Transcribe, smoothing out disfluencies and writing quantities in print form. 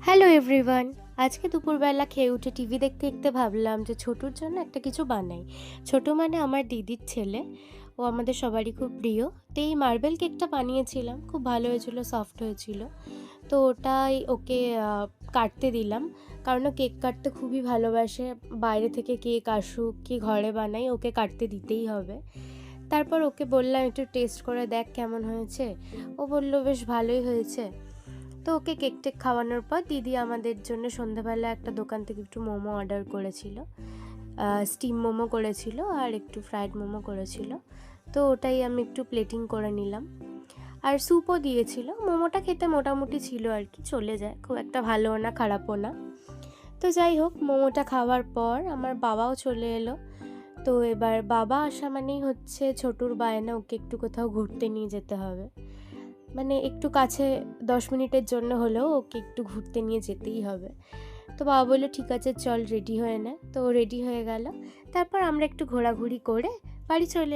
Hello everyone. আজকে দুপুরবেলা খেয়ে উঠে টিভি দেখতে দেখতে ভাবলাম যে ছোটুর জন্য একটা কিছু বানাই। ছোটু মানে আমার দিদির ছেলে। ও আমাদের সবারই খুব প্রিয়। তো এই মার্বেল কেকটা বানিয়েছিলাম, খুব ভালো হয়েছিল, সফট হয়েছিল। তো ওটাই ওকে কাটতে দিলাম, কারণ ও কেক কাটতে খুবই ভালোবাসে। বাইরে থেকে কেক আসুক কি ঘরে বানাই, ওকে কাটতে দিতেই হবে। তারপর ওকে বললাম একটু টেস্ট করে দেখ কেমন হয়েছে। ও বলল বেশ ভালোই হয়েছে। তো ওকে কেক টেক খাওয়ানোর পর দিদি আমাদের জন্য সন্ধ্যাবেলা একটা দোকান থেকে একটু মোমো অর্ডার করেছিল। স্টিম মোমো করেছিল আর একটু ফ্রাইড মোমো করেছিল। তো ওটাই আমি একটু প্লেটিং করে নিলাম। আর স্যুপও দিয়েছিল। মোমোটা খেতে মোটামুটি ছিল আর কি, চলে যায়, খুব একটা ভালোও না খারাপও না। তো যাই হোক, মোমোটা খাওয়ার পর আমার বাবাও চলে এলো। তো এবার বাবা আসা মানেই হচ্ছে ছোটুর বায়না, ওকে একটু কোথাও ঘুরতে নিয়ে যেতে হবে। মানে একটু কাছে, 10 মিনিটের জন্য হলেও ওকে একটু ঘুরতে নিয়ে যেতেই হবে। তো বাবা বললো ঠিক আছে চল রেডি হয়ে নে। তো রেডি হয়ে গেল। তারপর আমরা একটু ঘোরাঘুরি করে বাড়ি চলে